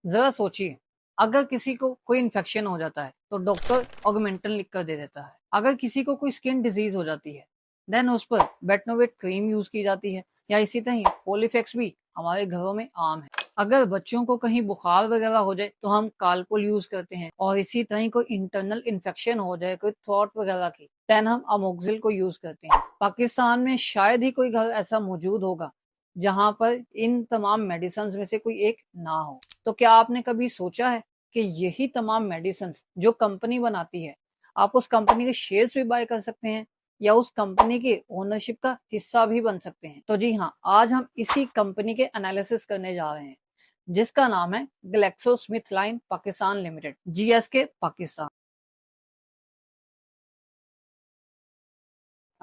जरा सोचिए, अगर किसी को कोई इन्फेक्शन हो जाता है तो डॉक्टर ऑगमेंटन लिख कर दे देता है। अगर किसी को कोई स्किन डिजीज हो जाती है देन उस पर बेटनोवेट क्रीम यूज की जाती है, या इसी तरह पोलिफेक्स भी हमारे घरों में आम है। अगर बच्चों को कहीं बुखार वगैरह हो जाए तो हम कालपोल यूज करते हैं, और इसी तरह कोई इंटरनल इन्फेक्शन हो जाए कोई थ्रोट वगैरह की देन हम अमोक्सिल को यूज करते हैं। पाकिस्तान में शायद ही कोई घर ऐसा मौजूद होगा जहां पर इन तमाम मेडिसिन में से कोई एक ना हो। तो क्या आपने कभी सोचा है कि यही तमाम मेडिसिन जो कंपनी बनाती है, आप उस कंपनी के शेयर्स भी बाय कर सकते हैं या उस कंपनी के ओनरशिप का हिस्सा भी बन सकते हैं। तो जी हाँ, आज हम इसी कंपनी के एनालिसिस करने जा रहे हैं जिसका नाम है GlaxoSmithKline Pakistan limited, GSK Pakistan.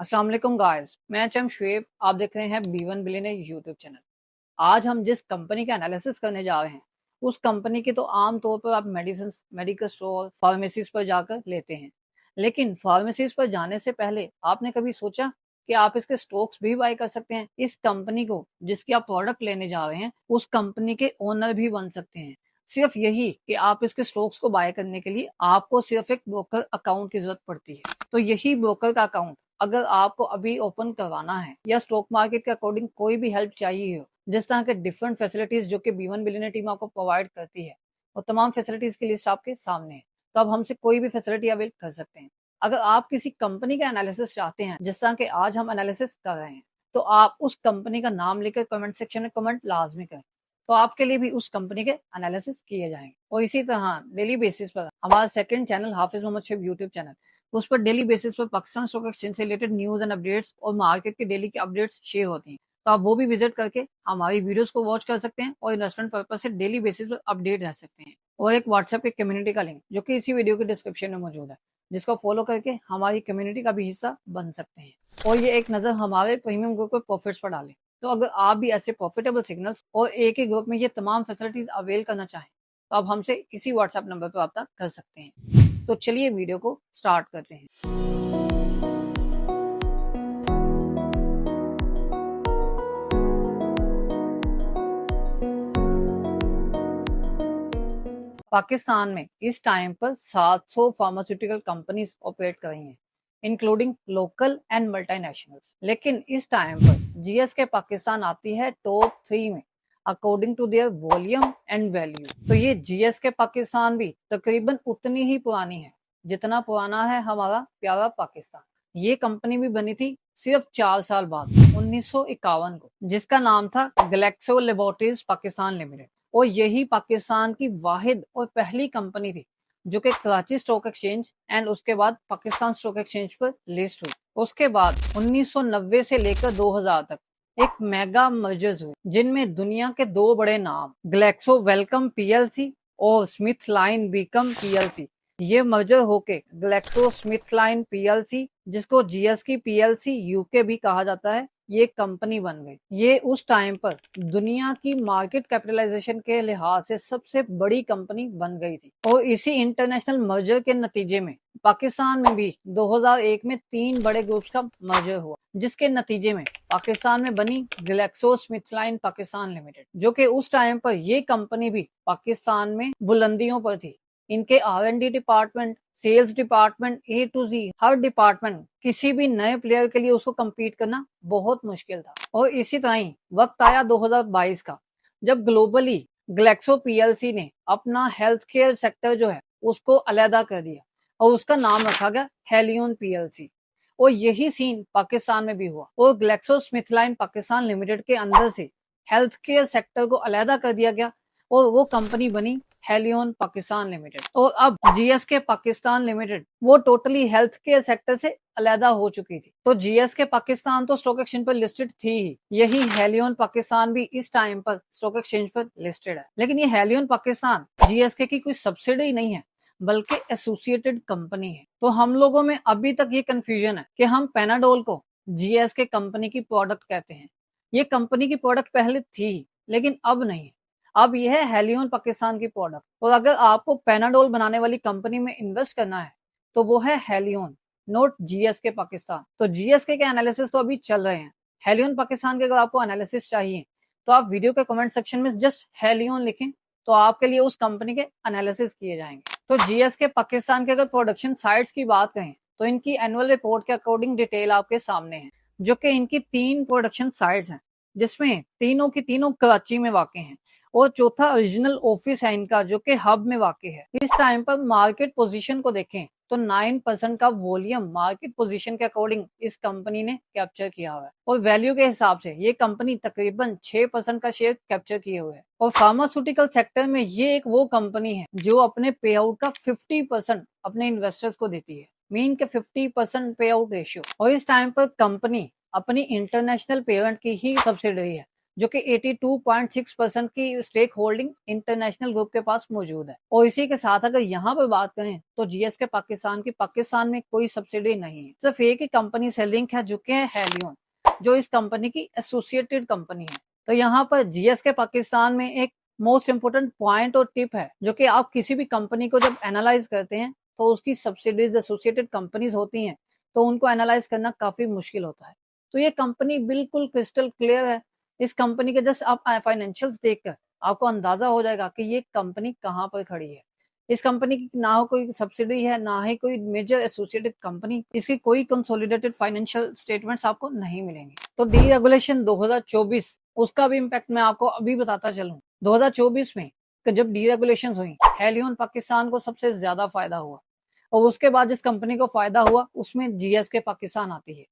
अस्सलाम वालेकुम गाइस, मैं एचएम शुएब, आप देख रहे हैं बी1 बिलियनर यूट्यूब चैनल। आज हम जिस कंपनी का एनालिसिस करने जा रहे हैं उस कंपनी के तो आम तौर पर आप मेडिसिन, मेडिकल स्टोर, फार्मेसीज पर जाकर लेते हैं, लेकिन फार्मेसीज पर जाने से पहले आपने कभी सोचा कि आप इसके स्टॉक्स भी बाय कर सकते हैं? इस कंपनी को जिसकी आप प्रोडक्ट लेने जा रहे हैं उस कंपनी के ओनर भी बन सकते हैं। सिर्फ यही कि आप इसके स्टॉक्स को बाय करने के लिए आपको सिर्फ एक ब्रोकर अकाउंट की जरूरत पड़ती है। तो यही ब्रोकर का अकाउंट अगर आपको अभी ओपन करवाना है या स्टॉक मार्केट के अकॉर्डिंग कोई भी हेल्प चाहिए हो, जिस तरह के डिफरेंट फैसिलिटीज जो कि बी1 बिलियनर टीम आपको प्रोवाइड करती है, वो तमाम फैसिलिटीज की लिस्ट आपके सामने है। तो आप हमसे कोई भी फैसिलिटी अवेल कर सकते हैं। अगर आप किसी कंपनी का एनालिसिस चाहते हैं जिस तरह के आज हम एनालिसिस कर रहे हैं, तो आप उस कंपनी का नाम लिखकर कमेंट सेक्शन में कमेंट लाजमी करें, तो आपके लिए भी उस कंपनी के एनालिसिस किए जाएंगे। और इसी तरह डेली बेसिस पर हमारा सेकंड चैनल हाफिज मोहम्मद शेख यूट्यूब चैनल, उस पर डेली बेसिस पर पाकिस्तान स्टॉक एक्सचेंज से रिलेटेड न्यूज एंड अपडेट्स और मार्केट के डेली के अपडेट्स शेयर होती हैं। तो आप वो भी विजिट करके हमारी वीडियोस को वॉच कर सकते हैं और इन्वेस्टमेंट पर्पज से डेली बेसिस पर अपडेट रह सकते हैं। और एक व्हाट्सएप के कम्युनिटी का लिंक जो कि इसी वीडियो के डिस्क्रिप्शन में मौजूद है, जिसको फॉलो करके हमारी कम्युनिटी का भी हिस्सा बन सकते हैं। और ये एक नजर हमारे प्रीमियम ग्रुप पर प्रॉफिट्स पर डालें। तो अगर आप भी ऐसे प्रॉफिटेबल सिग्नल्स और एक ही ग्रुप में ये तमाम फैसिलिटीज अवेल करना चाहें तो आप हमसे इसी व्हाट्सएप नंबर पर रब्ता कर सकते हैं। तो चलिए वीडियो को स्टार्ट करते हैं। पाकिस्तान में इस टाइम पर 700 फार्मास्यूटिकल कंपनीज ऑपरेट कर रही हैं, इंक्लूडिंग लोकल एंड मल्टीनेशनल्स। लेकिन इस टाइम पर जीएसके पाकिस्तान आती है टॉप 3 में according to their volume and value. तो ये जीएसके पाकिस्तान भी तकरीबन उतनी ही पुरानी है जितना पुराना है हमारा प्यारा पाकिस्तान। ये कंपनी भी बनी थी सिर्फ 4 साल बाद 1951 को, जिसका नाम था ग्लेक्सो लेबोरेटरीज पाकिस्तान लिमिटेड। और यही पाकिस्तान की वाहिद और पहली कंपनी थी जो कि कराची स्टॉक एक्सचेंज एंड उसके बाद पाकिस्तान स्टॉक एक्सचेंज पर लिस्ट हुई। उसके बाद 1990 से लेकर 2000 तक एक मेगा मर्जर्स हुए जिनमें दुनिया के दो बड़े नाम ग्लेक्सो वेलकम पीएलसी और स्मिथ लाइन बीकम पीएलसी, ये मर्जर होके ग्लेक्सो स्मिथ लाइन पीएलसी, जिसको जीएसकी पीएलसी यूके भी कहा जाता है, ये कंपनी बन गई। ये उस टाइम पर दुनिया की मार्केट कैपिटलाइजेशन के लिहाज से सबसे बड़ी कंपनी बन गई थी। और इसी इंटरनेशनल मर्जर के नतीजे में पाकिस्तान में भी 2001 में 3 बड़े ग्रुप्स का मर्जर हुआ, जिसके नतीजे में पाकिस्तान में बनी ग्लैक्सोस्मिथक्लाइन पाकिस्तान लिमिटेड, जो कि उस टाइम पर ये कंपनी भी पाकिस्तान में बुलंदियों पर थी। इनके R&D department, sales department, A to G हर डिपार्टमेंट, किसी भी नए प्लेयर के लिए उसको कम्पीट करना बहुत मुश्किल था। और इसी तरह वक्त आया 2022 का, जब ग्लोबली ग्लेक्सो पीएलसी ने अपना हेल्थ केयर सेक्टर जो है उसको अलहदा कर दिया और उसका नाम रखा गया हेलियन पीएलसी। और यही सीन पाकिस्तान में भी हुआ और ग्लेक्सोस्मिथक्लाइन पाकिस्तान लिमिटेड के अंदर से हेल्थ केयर सेक्टर को अलहदा कर दिया गया और वो कंपनी बनी हेलियन पाकिस्तान लिमिटेड। और अब जीएसके पाकिस्तान लिमिटेड वो टोटली हेल्थ केयर सेक्टर से अलहदा हो चुकी थी। तो जीएसके पाकिस्तान तो स्टॉक एक्सचेंज पर लिस्टेड थी ही, यही हेलियन पाकिस्तान भी इस टाइम पर स्टॉक एक्सचेंज पर लिस्टेड है। लेकिन ये हेलियन पाकिस्तान जीएसके की कोई सब्सिडी नहीं है बल्कि एसोसिएटेड कंपनी है। तो हम लोगों में अभी तक ये कंफ्यूजन है कि हम पेनाडोल को जीएसके कंपनी की प्रोडक्ट कहते हैं। ये कंपनी की प्रोडक्ट पहले थी लेकिन अब नहीं है, अब यह है हेलियन पाकिस्तान की प्रोडक्ट। और अगर आपको पेनाडोल बनाने वाली कंपनी में इन्वेस्ट करना है तो वो है हेलियन, नोट जीएसके पाकिस्तान। तो जीएसके के एनालिसिस तो अभी चल रहे हैं, हेलियन पाकिस्तान के अगर आपको एनालिसिस चाहिए तो आप वीडियो के कमेंट सेक्शन में जस्ट हेलियन लिखें तो आपके लिए उस कंपनी के एनालिसिस किए जाएंगे। तो जीएसके पाकिस्तान के अगर प्रोडक्शन साइट्स की बात करें तो इनकी एनुअल रिपोर्ट के अकॉर्डिंग डिटेल आपके सामने है, जो कि इनकी 3 प्रोडक्शन साइट्स हैं, जिसमें तीनों की तीनों कराची में वाक़ हैं और चौथा ओरिजिनल ऑफिस है इनका, जो कि हब में वाक़ है। इस टाइम पर मार्केट पोजीशन को देखें तो 9% का वॉल्यूम मार्केट पोजीशन के अकॉर्डिंग इस कंपनी ने कैप्चर किया हुआ है और वैल्यू के हिसाब से ये कंपनी तकरीबन 6% का शेयर कैप्चर किए हुए है। और फार्मास्यूटिकल सेक्टर में ये एक वो कंपनी है जो अपने पे आउट का 50% अपने इन्वेस्टर्स को देती है, मीन के 50% पे आउट रेशियो। और इस टाइम पर कंपनी अपनी इंटरनेशनल पेरेंट की ही सब्सिडरी है, जो कि 82.6% की स्टेक होल्डिंग इंटरनेशनल ग्रुप के पास मौजूद है। और इसी के साथ अगर यहाँ पर बात करें तो जीएसके पाकिस्तान की पाकिस्तान में कोई सब्सिडी नहीं है, सिर्फ एक ही कंपनी से लिंक है, जो कि है हेलियन, जो इस कंपनी की एसोसिएटेड कंपनी है। तो यहाँ पर जीएसके पाकिस्तान में एक मोस्ट इंपोर्टेंट पॉइंट और टिप है, जो कि आप किसी भी कंपनी को जब एनालाइज करते हैं तो उसकी सब्सिडीज एसोसिएटेड कंपनीज होती हैं, तो उनको एनालाइज करना काफी मुश्किल होता है। तो ये कंपनी बिल्कुल क्रिस्टल क्लियर है। इस कंपनी के जस्ट आप फाइनेंशियल्स देखकर आपको अंदाजा हो जाएगा कि ये कंपनी कहाँ पर खड़ी है। इस कंपनी की ना कोई सब्सिडी है, ना ही कोई मेजर एसोसिएटेड कंपनी, इसकी कोई कंसोलिडेटेड फाइनेंशियल स्टेटमेंट्स आपको नहीं मिलेंगे। तो डीरेगुलेशन 2024 उसका भी इम्पैक्ट मैं आपको अभी बताता चलूं। 2024 में जब डीरेगुलेशन हुई, हेलियन पाकिस्तान को सबसे ज्यादा फायदा हुआ और उसके बाद जिस कंपनी को फायदा हुआ उसमें जीएसके पाकिस्तान आती है।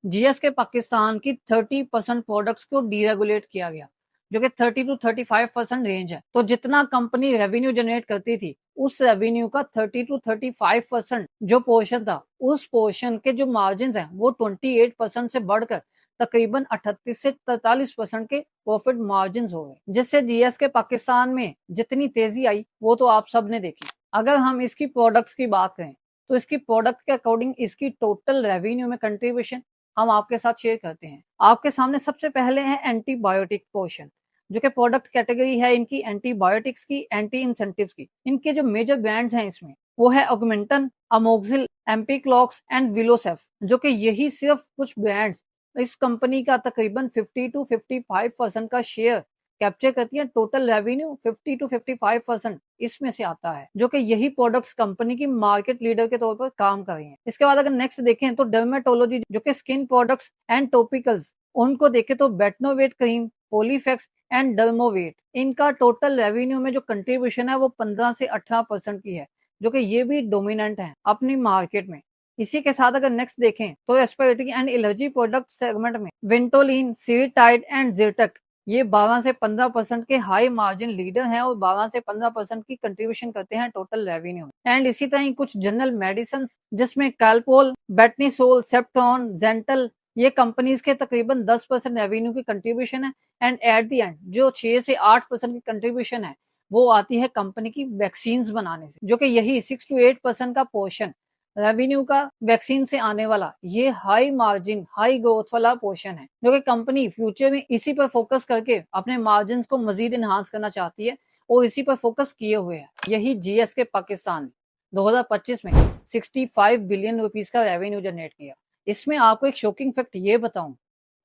जीएसके पाकिस्तान की 30% प्रोडक्ट्स को डीरेगुलेट किया गया, जो कि 30 to 35% रेंज है। तो जितना कंपनी रेवेन्यू जनरेट करती थी, उस रेवेन्यू का 30 to 35% जो पोर्शन था, उस पोर्शन के जो मार्जिन है वो 28% से बढ़कर तकरीबन 38 से 43% के प्रॉफिट मार्जिन हो गए, जिससे जीएसके पाकिस्तान में जितनी तेजी आई वो तो आप सब ने देखी। अगर हम इसकी प्रोडक्ट्स की बात करें तो इसकी प्रोडक्ट के अकॉर्डिंग इसकी टोटल रेवेन्यू में कंट्रीब्यूशन हम आपके साथ शेयर करते हैं। आपके सामने सबसे पहले है एंटीबायोटिक पोर्शन, जो कि प्रोडक्ट कैटेगरी है इनकी एंटीबायोटिक्स की, एंटी इंसेंटिव्स की। इनके जो मेजर ब्रांड्स हैं इसमें वो है ऑगमेंटन, अमोक्सिल, एम्पिक्लॉक्स एंड विलोसेफ, जो कि यही सिर्फ कुछ ब्रांड्स इस कंपनी का तकरीबन 50 to 55% का शेयर कैप्चर करती है। टोटल रेवेन्यू 50 to 55% इसमें से आता है, जो कि यही प्रोडक्ट्स कंपनी की मार्केट लीडर के तौर पर काम कर रही हैं। इसके बाद अगर नेक्स्ट देखें तो डर्मेटोलॉजी, जो कि स्किन प्रोडक्ट्स एंड टॉपिकल्स, उनको देखें तो Betnovate cream, Polyfax and Dermovate, इनका टोटल रेवेन्यू में जो कंट्रीब्यूशन है वो 15 से 18% की है, जो कि ये भी डोमिनेंट है अपनी मार्केट में। इसी के साथ अगर नेक्स्ट देखें तो respiratory and allergy product segment में वेंटोलिन, सीटाइड एंड जेटक, ये 12 से 15% के हाई मार्जिन लीडर हैं और 12 से 15% की कंट्रीब्यूशन करते हैं टोटल रेवेन्यू में। एंड इसी तरह कुछ जनरल मेडिसिन जिसमें कैलपोल, बेटनीसोल, सेप्टॉन, जेंटल, ये कंपनीज के तकरीबन 10% रेवेन्यू की कंट्रीब्यूशन है। एंड एट दी एंड जो 6 से 8% की कंट्रीब्यूशन है वो आती है कंपनी की वैक्सीन बनाने से, जो कि यही 6 to 8% का पोर्शन रेवेन्यू का वैक्सीन से आने वाला ये हाई मार्जिन हाई ग्रोथ वाला पोर्शन है, जो कि कंपनी फ्यूचर में इसी पर फोकस करके अपने मार्जिन को मजीद इनहांस करना चाहती है और इसी पर फोकस किए हुए है। यही जीएसके पाकिस्तान 2025 में 65 बिलियन रुपीस का रेवेन्यू जनरेट किया। इसमें आपको एक शॉकिंग फैक्ट ये बताऊं,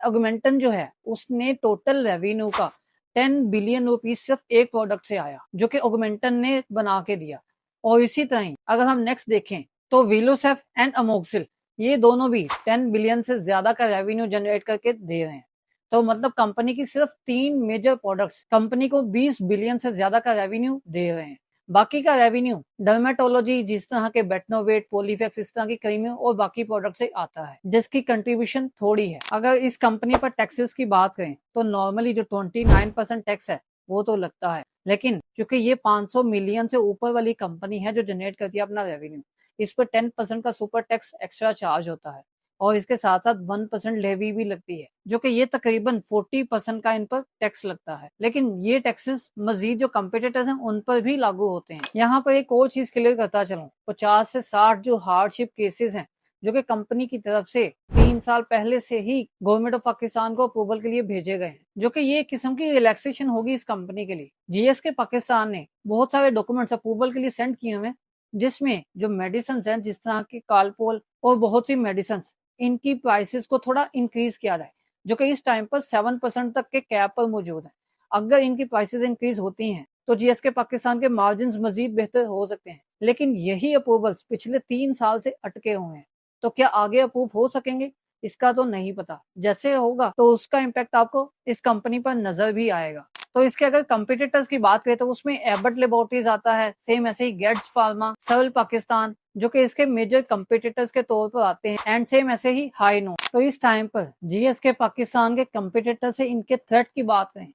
ऑगमेंटन जो है उसने टोटल रेवेन्यू का 10 बिलियन रुपीस सिर्फ एक प्रोडक्ट से आया, जो कि ऑगमेंटन ने बना के दिया। और इसी तरह अगर हम नेक्स्ट देखें तो विलोसेफ एंड अमोक्सिल, ये दोनों भी 10 बिलियन से ज्यादा का रेवेन्यू जनरेट करके दे रहे हैं। तो मतलब कंपनी की सिर्फ 3 मेजर प्रोडक्ट्स कंपनी को 20 बिलियन से ज्यादा का रेवेन्यू दे रहे हैं। बाकी का रेवेन्यू डर्मेटोलॉजी, जिस तरह के बेटनोवेट, पोलीफेक्स, इस तरह की क्रीमें और बाकी प्रोडक्ट से आता है, जिसकी कंट्रीब्यूशन थोड़ी है। अगर इस कंपनी पर टैक्सेस की बात करें तो नॉर्मली जो 29% टैक्स है वो तो लगता है, लेकिन चूंकि ये 500 मिलियन से ऊपर वाली कंपनी है जो जनरेट करती है अपना रेवेन्यू, इस पर 10% का सुपर टैक्स एक्स्ट्रा चार्ज होता है और इसके साथ साथ 1% लेवी भी लगती है, जो कि ये तकरीबन 40% का इन पर टैक्स लगता है। लेकिन ये टैक्सेस मजीद जो कंपिटिटर्स हैं उन पर भी लागू होते हैं। यहाँ पर एक और चीज क्लियर करता चलूं, 50 से 60 जो हार्डशिप केसेस हैं जो कि कंपनी की तरफ से 3 साल पहले से ही गवर्नमेंट ऑफ पाकिस्तान को अप्रूवल के लिए भेजे गए हैं, जो कि ये किस्म की रिलैक्सेशन होगी इस कंपनी के लिए। जीएसके पाकिस्तान ने बहुत सारे डॉक्यूमेंट्स अप्रूवल के लिए सेंड किए हुए, जिसमें जो मेडिसिन हैं जिस तरह की कालपोल और बहुत सी मेडिसिन, इनकी प्राइसेस को थोड़ा इंक्रीज किया जाए, जो कि इस टाइम पर 7% तक के कैप पर मौजूद है। अगर इनकी प्राइसेस इंक्रीज होती हैं तो जीएसके पाकिस्तान के मार्जिन मजीद बेहतर हो सकते हैं, लेकिन यही अप्रूवल्स पिछले 3 साल से अटके हुए हैं। तो क्या आगे अप्रूव हो सकेंगे, इसका तो नहीं पता। जैसे होगा तो उसका इम्पैक्ट आपको इस कंपनी पर नजर भी आएगा। तो इसके अगर कंपिटिटर्स की बात करें तो उसमें एबट लेबोरेटरीज आता है, सेम ऐसे ही गेट्स फार्मा, सर्ल पाकिस्तान, जो कि इसके मेजर कंपिटिटर्स के तौर पर आते हैं, एंड सेम ऐसे ही हाईनो। तो इस टाइम पर जीएसके पाकिस्तान के कंपिटिटर से इनके थ्रेट की बात करें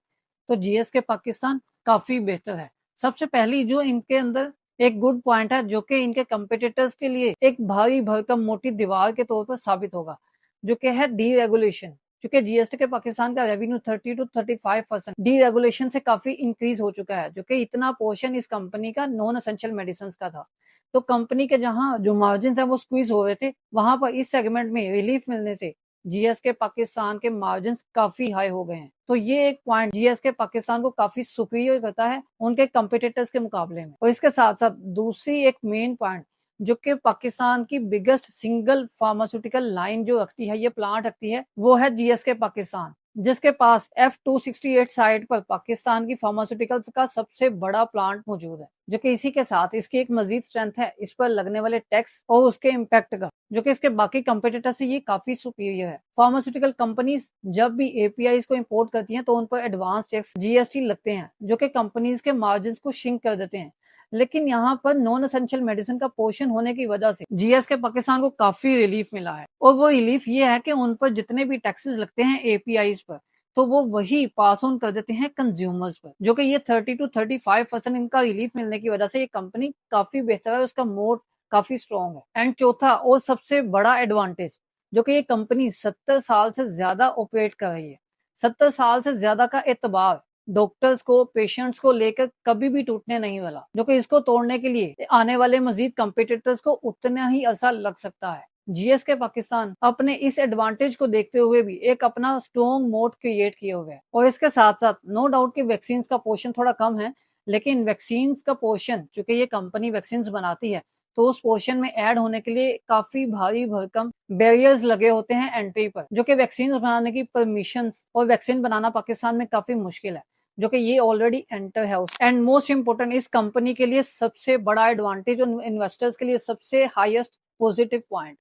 तो जीएसके पाकिस्तान काफी बेहतर है। सबसे पहली जो इनके अंदर एक गुड पॉइंट है, जो कि इनके कंपिटिटर्स के लिए एक भारी भरकम मोटी दीवार के तौर पर साबित होगा, जो कि है डीरेगुलेशन। चूंकि जीएसटी के पाकिस्तान का रेवेन्यू 30 to 35% डीरेगुलेशन से काफी इंक्रीज हो चुका है, जो कि इतना पोर्शन इस कंपनी का नॉन एसेंशियल मेडिसिन का था। तो कंपनी के जहां जो मार्जिन है वो स्क्वीज हो रहे थे, वहां पर इस सेगमेंट में रिलीफ मिलने से जीएसके पाकिस्तान के मार्जिन काफी हाई हो गए हैं। तो ये एक पॉइंट जीएसके पाकिस्तान को काफी सुपीरियर करता है उनके कंपिटिटर्स के मुकाबले में। और इसके साथ साथ दूसरी एक मेन पॉइंट, जो कि पाकिस्तान की बिगेस्ट सिंगल फार्मास्यूटिकल लाइन जो रखती है, ये प्लांट रखती है, वो है जीएसके पाकिस्तान, जिसके पास F268 साइट पर पाकिस्तान की फार्मास्यूटिकल्स का सबसे बड़ा प्लांट मौजूद है। जो कि इसी के साथ इसकी एक मजीद स्ट्रेंथ है इस पर लगने वाले टैक्स और उसके इम्पैक्ट का, जो कि इसके बाकी कंपटीटर से ये काफी सुपीरियर है। फार्मास्यूटिकल कंपनीज जब भी एपीआई को इंपोर्ट करती हैं तो उन पर एडवांस टैक्स जीएसटी लगते हैं, जो कि कंपनीज के मार्जिन को शिंक कर देते हैं। लेकिन यहाँ पर नॉन एसेंशियल मेडिसिन का पोर्शन होने की वजह से जीएस के पाकिस्तान को काफी रिलीफ मिला है। और वो रिलीफ ये है कि उन पर जितने भी टैक्सेस लगते हैं एपीआई पर, तो वो वही पास ऑन कर देते हैं कंज्यूमर्स पर, जो कि ये 30 to 35% इनका रिलीफ मिलने की वजह से ये कंपनी काफी बेहतर है, उसका मोड काफी स्ट्रॉन्ग है। एंड चौथा और सबसे बड़ा एडवांटेज, जो कि ये कंपनी 70 साल से ज्यादा ऑपरेट कर रही है। 70 साल से ज्यादा का एतबार डॉक्टर्स को, पेशेंट्स को लेकर कभी भी टूटने नहीं वाला, जो कि इसको तोड़ने के लिए आने वाले मजीद कंपिटिटर्स को उतना ही अरसा लग सकता है। जीएसके पाकिस्तान अपने इस एडवांटेज को देखते हुए भी एक अपना स्ट्रॉन्ग मोड क्रिएट किए हुए है। और इसके साथ साथ नो डाउट कि वैक्सीन का पोर्शन थोड़ा कम है, लेकिन वैक्सीन का पोर्शन, चूंकि ये कंपनी वैक्सीन बनाती है, तो उस पोर्शन में ऐड होने के लिए काफी भारी भरकम बैरियर्स लगे होते हैं एंट्री पर, जो कि वैक्सीन बनाने की परमिशन और वैक्सीन बनाना पाकिस्तान में काफी मुश्किल है, जो कि ये ऑलरेडी एंटर है। एंड मोस्ट इंपोर्टेंट, इस कंपनी के लिए सबसे बड़ा एडवांटेज और इन्वेस्टर्स के लिए सबसे हाईएस्ट पॉजिटिव पॉइंट,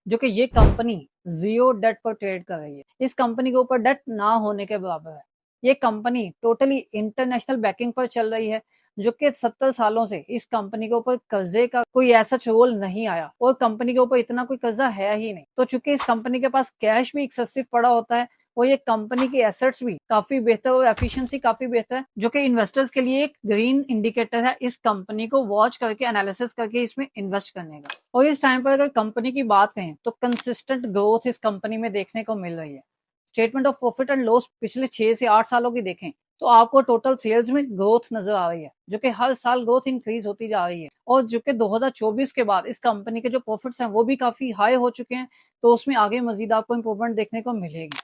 जो कि ये कंपनी जीरो डेट पर ट्रेड कर रही है। इस कंपनी के ऊपर डेट ना होने के बराबर है। ये कंपनी टोटली इंटरनेशनल बैकिंग पर चल रही है, जो कि 70 सालों से इस कंपनी के ऊपर कर्जे का कोई ऐसा रोल नहीं आया और कंपनी के ऊपर इतना कोई कर्जा है ही नहीं। तो चूंकि इस कंपनी के पास कैश भी एक्सेसिव पड़ा होता है और ये कंपनी की एसेट्स भी काफी बेहतर और एफिशिएंसी काफी बेहतर है, जो कि इन्वेस्टर्स के लिए एक ग्रीन इंडिकेटर है इस कंपनी को वॉच करके, एनालिसिस करके इसमें इन्वेस्ट करने का। और इस टाइम पर अगर कंपनी की बात करें तो कंसिस्टेंट ग्रोथ इस कंपनी में देखने को मिल रही है। Statement of profit and loss पिछले 6 से 8 सालों की देखें तो आपको टोटल सेल्स में ग्रोथ नजर आ रही है, जो कि हर साल ग्रोथ इंक्रीज होती जा रही है। और जो कि 2024 के बाद इस कंपनी के जो प्रॉफिट्स हैं वो भी काफी हाई हो चुके हैं, तो उसमें आगे मजीद आपको इंप्रूवमेंट देखने को मिलेगी।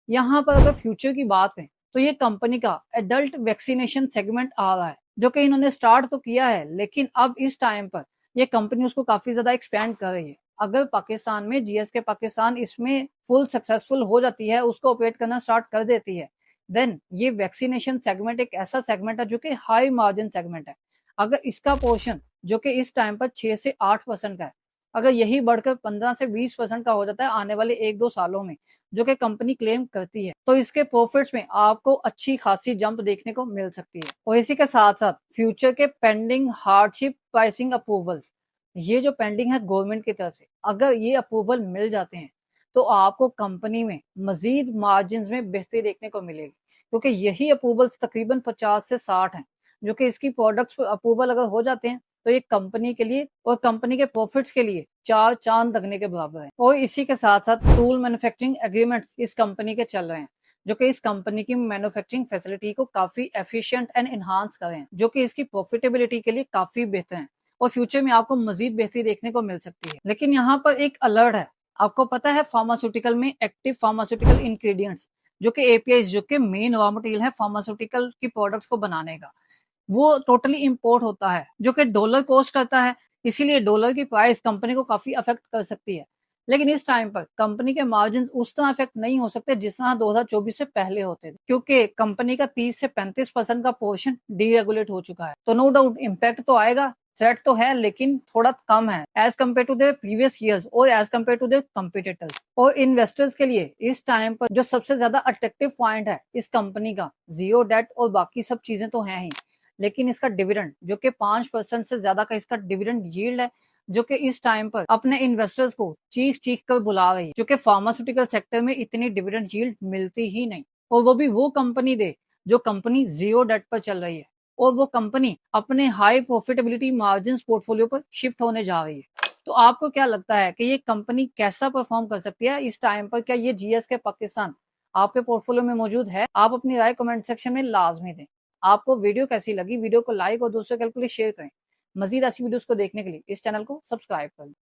यहाँ पर अगर फ्यूचर की बात है तो ये कंपनी का एडल्ट वैक्सीनेशन सेगमेंट आ रहा है, जो कि इन्होंने स्टार्ट तो किया है, लेकिन अब इस टाइम पर ये कंपनी उसको काफी ज्यादा एक्सपेंड कर रही है। अगर पाकिस्तान में जीएसके पाकिस्तान इसमें फुल सक्सेसफुल हो जाती है, उसको ऑपरेट करना स्टार्ट कर देती है, देन ये वैक्सीनेशन सेगमेंट एक ऐसा सेगमेंट है जो कि हाई मार्जिन सेगमेंट है। अगर इसका पोर्शन, जो कि इस टाइम पर 6 से 8% का है, अगर यही बढ़कर 15 से 20% का हो जाता है आने वाले 1-2 सालों में, जो कि कंपनी क्लेम करती है, तो इसके प्रॉफिट्स में आपको अच्छी खासी जंप देखने को मिल सकती है। और इसी के साथ साथ फ्यूचर के पेंडिंग हार्डशिप प्राइसिंग अप्रूवल्स, ये जो पेंडिंग है गवर्नमेंट की तरफ से, अगर ये अप्रूवल मिल जाते हैं तो आपको कंपनी में मजीद मार्जिन में बेहतरी देखने को मिलेगी, क्योंकि यही अप्रूवल्स तकरीबन 50 से 60 हैं, जो कि इसकी प्रोडक्ट्स अप्रूवल अगर हो जाते हैं तो ये कंपनी के लिए और कंपनी के प्रॉफिट्स के लिए 4 चांद लगने के बराबर है। और इसी के साथ साथ टूल मैन्युफैक्चरिंग एग्रीमेंट्स इस कंपनी के चल रहे हैं, जो कि इस कंपनी की मैन्युफैक्चरिंग फैसिलिटी को काफी एफिशिएंट एंड एनहांस कर रहे हैं, जो कि इसकी प्रॉफिटेबिलिटी के लिए काफी बेहतर है और फ्यूचर में आपको मजीद बेहतरी देखने को मिल सकती है। लेकिन यहाँ पर एक अलर्ट है, आपको पता है फार्मास्यूटिकल में एक्टिव फार्मास्यूटिकल इंग्रेडिएंट्स, जो कि एपीआई, जो कि मेन रॉ मटेरियल है फार्मास्यूटिकल की प्रोडक्ट्स को बनाने का, वो टोटली इंपोर्ट होता है, जो कि डॉलर कॉस्ट करता है। इसीलिए डॉलर की प्राइस कंपनी को काफी अफेक्ट कर सकती है। लेकिन इस टाइम पर कंपनी के मार्जिन उस तरह इफेक्ट नहीं हो सकते जिस तरह 2024 से पहले होते थे, क्योंकि कंपनी का 30 से 35% का पोर्शन डीरेगुलेट हो चुका है। तो नो डाउट इम्पैक्ट तो आएगा, थ्रेट तो है, लेकिन थोड़ा कम है as compare to the previous years और as compare to the competitors. और इन्वेस्टर्स के लिए इस टाइम पर जो सबसे ज्यादा अट्रैक्टिव पॉइंट है इस कंपनी का, जीरो डेट और बाकी सब चीजें तो हैं ही, लेकिन इसका डिविडेंड जो कि 5% से ज्यादा का इसका डिविडेंड यील्ड है, जो कि इस टाइम पर अपने इन्वेस्टर्स को चीख चीख कर बुला रही है, जो कि फार्मास्यूटिकल सेक्टर में इतनी डिविडेंड यील्ड मिलती ही नहीं, और वो भी वो कंपनी दे जो कंपनी जीरो डेट पर चल रही है और वो कंपनी अपने हाई प्रॉफिटेबिलिटी मार्जिन पोर्टफोलियो पर शिफ्ट होने जा रही है। तो आपको क्या लगता है कि ये कंपनी कैसा परफॉर्म कर सकती है इस टाइम पर? क्या ये जीएसके पाकिस्तान आपके पोर्टफोलियो में मौजूद है? आप अपनी राय कमेंट सेक्शन में लाजमी दें। आपको वीडियो कैसी लगी? वीडियो को लाइक और दोस्तों के लिए शेयर करें। मजीद ऐसी वीडियोस को देखने के लिए इस चैनल को सब्सक्राइब करें।